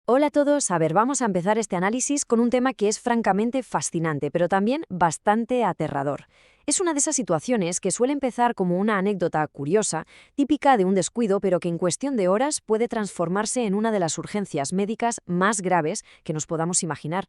Hola a todos, vamos a empezar este análisis con un tema que es francamente fascinante, pero también bastante aterrador. Es una de esas situaciones que suele empezar como una anécdota curiosa, típica de un descuido, pero que en cuestión de horas puede transformarse en una de las urgencias médicas más graves que nos podamos imaginar.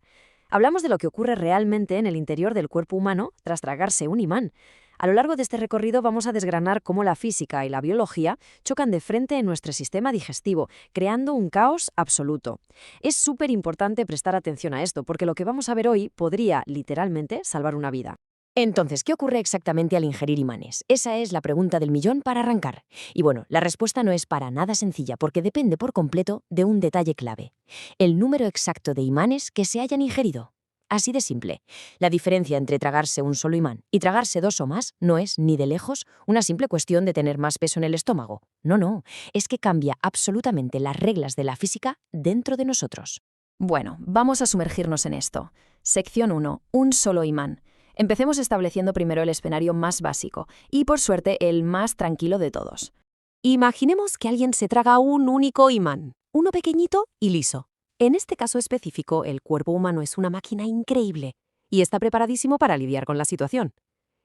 Hablamos de lo que ocurre realmente en el interior del cuerpo humano tras tragarse un imán. A lo largo de este recorrido vamos a desgranar cómo la física y la biología chocan de frente en nuestro sistema digestivo, creando un caos absoluto. Es súper importante prestar atención a esto, porque lo que vamos a ver hoy podría, literalmente, salvar una vida. Entonces, ¿qué ocurre exactamente al ingerir imanes? Esa es la pregunta del millón para arrancar. Y bueno, la respuesta no es para nada sencilla porque depende por completo de un detalle clave: el número exacto de imanes que se hayan ingerido. Así de simple. La diferencia entre tragarse un solo imán y tragarse dos o más no es, ni de lejos, una simple cuestión de tener más peso en el estómago. No, es que cambia absolutamente las reglas de la física dentro de nosotros. Bueno, vamos a sumergirnos en esto. Sección 1. Un solo imán. Empecemos estableciendo primero el escenario más básico y, por suerte, el más tranquilo de todos. Imaginemos que alguien se traga un único imán, uno pequeñito y liso. En este caso específico, el cuerpo humano es una máquina increíble y está preparadísimo para lidiar con la situación.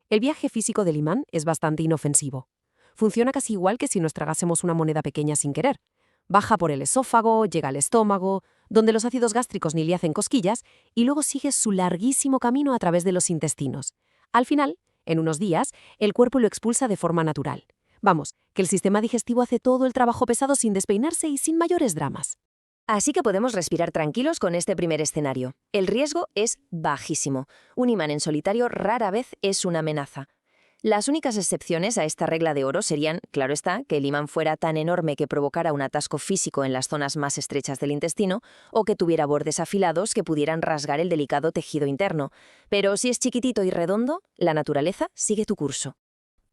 El viaje físico del imán es bastante inofensivo. Funciona casi igual que si nos tragásemos una moneda pequeña sin querer. Baja por el esófago, llega al estómago, donde los ácidos gástricos ni le hacen cosquillas, y luego sigue su larguísimo camino a través de los intestinos. Al final, en unos días, el cuerpo lo expulsa de forma natural. Vamos, que el sistema digestivo hace todo el trabajo pesado sin despeinarse y sin mayores dramas. Así que podemos respirar tranquilos con este primer escenario. El riesgo es bajísimo. Un imán en solitario rara vez es una amenaza. Las únicas excepciones a esta regla de oro serían, claro está, que el imán fuera tan enorme que provocara un atasco físico en las zonas más estrechas del intestino o que tuviera bordes afilados que pudieran rasgar el delicado tejido interno. Pero si es chiquitito y redondo, la naturaleza sigue tu curso.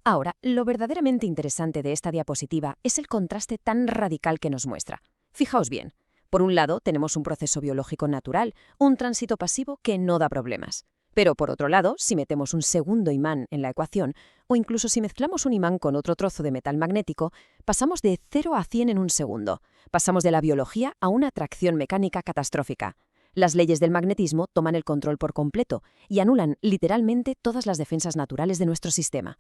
Ahora, lo verdaderamente interesante de esta diapositiva es el contraste tan radical que nos muestra. Fijaos bien. Por un lado, tenemos un proceso biológico natural, un tránsito pasivo que no da problemas. Pero por otro lado, si metemos un segundo imán en la ecuación, o incluso si mezclamos un imán con otro trozo de metal magnético, pasamos de 0 a 100 en un segundo. Pasamos de la biología a una atracción mecánica catastrófica. Las leyes del magnetismo toman el control por completo y anulan literalmente todas las defensas naturales de nuestro sistema.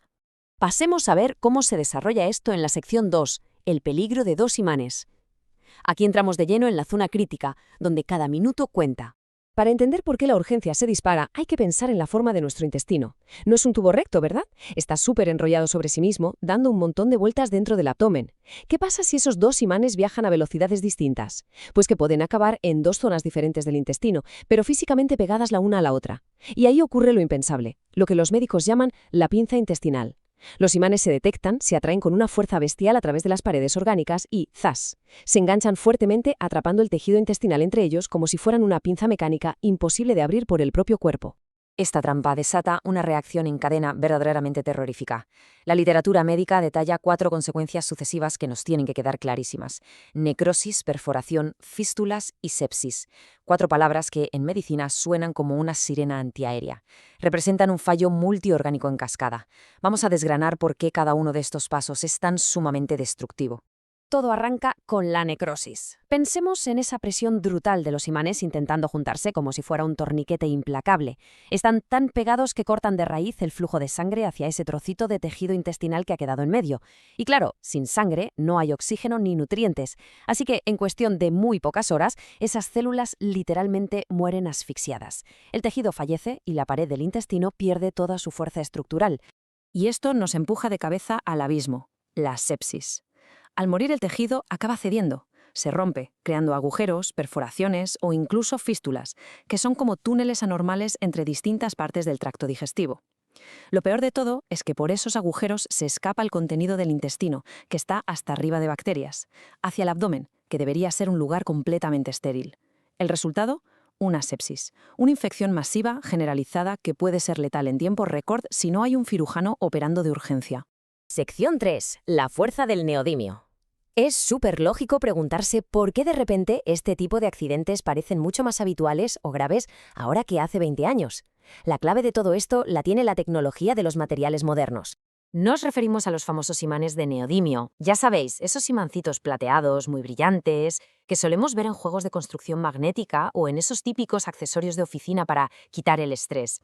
Pasemos a ver cómo se desarrolla esto en la sección 2, el peligro de dos imanes. Aquí entramos de lleno en la zona crítica, donde cada minuto cuenta. Para entender por qué la urgencia se dispara, hay que pensar en la forma de nuestro intestino. No es un tubo recto, ¿verdad? Está súper enrollado sobre sí mismo, dando un montón de vueltas dentro del abdomen. ¿Qué pasa si esos dos imanes viajan a velocidades distintas? Pues que pueden acabar en dos zonas diferentes del intestino, pero físicamente pegadas la una a la otra. Y ahí ocurre lo impensable, lo que los médicos llaman la pinza intestinal. Los imanes se detectan, se atraen con una fuerza bestial a través de las paredes orgánicas y, ¡zas!, se enganchan fuertemente atrapando el tejido intestinal entre ellos como si fueran una pinza mecánica imposible de abrir por el propio cuerpo. Esta trampa desata una reacción en cadena verdaderamente terrorífica. La literatura médica detalla 4 consecuencias sucesivas que nos tienen que quedar clarísimas: necrosis, perforación, fístulas y sepsis. 4 palabras que en medicina suenan como una sirena antiaérea. Representan un fallo multiorgánico en cascada. Vamos a desgranar por qué cada uno de estos pasos es tan sumamente destructivo. Todo arranca con la necrosis. Pensemos en esa presión brutal de los imanes intentando juntarse como si fuera un torniquete implacable. Están tan pegados que cortan de raíz el flujo de sangre hacia ese trocito de tejido intestinal que ha quedado en medio. Y claro, sin sangre no hay oxígeno ni nutrientes. Así que en cuestión de muy pocas horas, esas células literalmente mueren asfixiadas. El tejido fallece y la pared del intestino pierde toda su fuerza estructural. Y esto nos empuja de cabeza al abismo: la sepsis. Al morir el tejido acaba cediendo, se rompe, creando agujeros, perforaciones o incluso fístulas, que son como túneles anormales entre distintas partes del tracto digestivo. Lo peor de todo es que por esos agujeros se escapa el contenido del intestino, que está hasta arriba de bacterias, hacia el abdomen, que debería ser un lugar completamente estéril. El resultado: una sepsis, una infección masiva, generalizada, que puede ser letal en tiempo récord si no hay un cirujano operando de urgencia. Sección 3. La fuerza del neodimio. Es súper lógico preguntarse por qué de repente este tipo de accidentes parecen mucho más habituales o graves ahora que hace 20 años. La clave de todo esto la tiene la tecnología de los materiales modernos. Nos referimos a los famosos imanes de neodimio. Ya sabéis, esos imancitos plateados, muy brillantes, que solemos ver en juegos de construcción magnética o en esos típicos accesorios de oficina para quitar el estrés.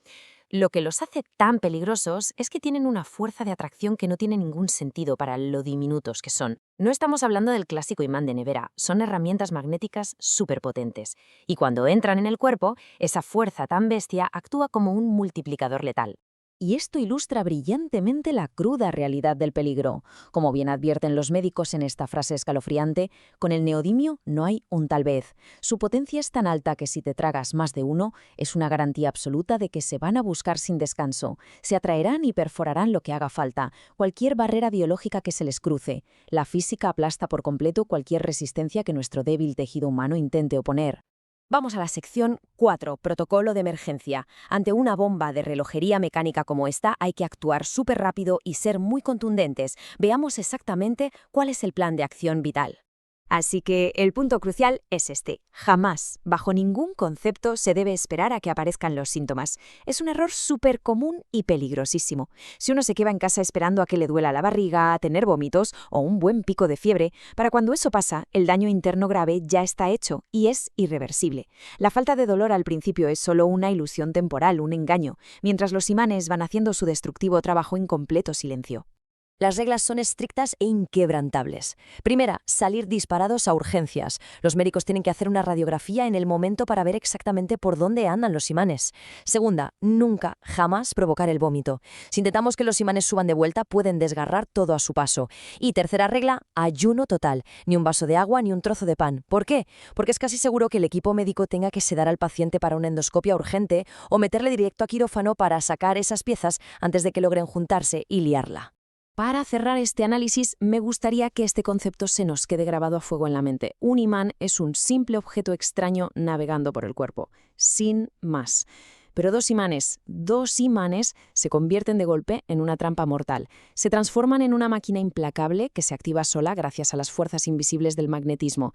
Lo que los hace tan peligrosos es que tienen una fuerza de atracción que no tiene ningún sentido para lo diminutos que son. No estamos hablando del clásico imán de nevera, son herramientas magnéticas superpotentes. Y cuando entran en el cuerpo, esa fuerza tan bestia actúa como un multiplicador letal. Y esto ilustra brillantemente la cruda realidad del peligro. Como bien advierten los médicos en esta frase escalofriante, con el neodimio no hay un tal vez. Su potencia es tan alta que si te tragas más de uno, es una garantía absoluta de que se van a buscar sin descanso. Se atraerán y perforarán lo que haga falta, cualquier barrera biológica que se les cruce. La física aplasta por completo cualquier resistencia que nuestro débil tejido humano intente oponer. Vamos a la sección 4, protocolo de emergencia. Ante una bomba de relojería mecánica como esta, hay que actuar súper rápido y ser muy contundentes. Veamos exactamente cuál es el plan de acción vital. Así que el punto crucial es este. Jamás, bajo ningún concepto, se debe esperar a que aparezcan los síntomas. Es un error súper común y peligrosísimo. Si uno se queda en casa esperando a que le duela la barriga, tener vómitos o un buen pico de fiebre, para cuando eso pasa, el daño interno grave ya está hecho y es irreversible. La falta de dolor al principio es solo una ilusión temporal, un engaño, mientras los imanes van haciendo su destructivo trabajo en completo silencio. Las reglas son estrictas e inquebrantables. Primera, salir disparados a urgencias. Los médicos tienen que hacer una radiografía en el momento para ver exactamente por dónde andan los imanes. Segunda, nunca, jamás provocar el vómito. Si intentamos que los imanes suban de vuelta, pueden desgarrar todo a su paso. Y tercera regla, ayuno total. Ni un vaso de agua ni un trozo de pan. ¿Por qué? Porque es casi seguro que el equipo médico tenga que sedar al paciente para una endoscopia urgente o meterle directo a quirófano para sacar esas piezas antes de que logren juntarse y liarla. Para cerrar este análisis, me gustaría que este concepto se nos quede grabado a fuego en la mente. Un imán es un simple objeto extraño navegando por el cuerpo, sin más. Pero dos imanes se convierten de golpe en una trampa mortal. Se transforman en una máquina implacable que se activa sola gracias a las fuerzas invisibles del magnetismo.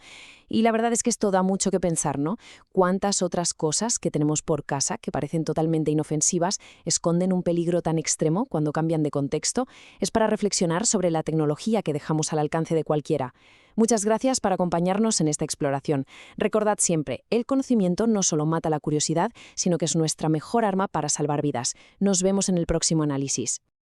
Y la verdad es que esto da mucho que pensar, ¿no? ¿Cuántas otras cosas que tenemos por casa, que parecen totalmente inofensivas, esconden un peligro tan extremo cuando cambian de contexto? Es para reflexionar sobre la tecnología que dejamos al alcance de cualquiera. Muchas gracias por acompañarnos en esta exploración. Recordad siempre, el conocimiento no solo mata la curiosidad, sino que es nuestra mejor arma para salvar vidas. Nos vemos en el próximo análisis.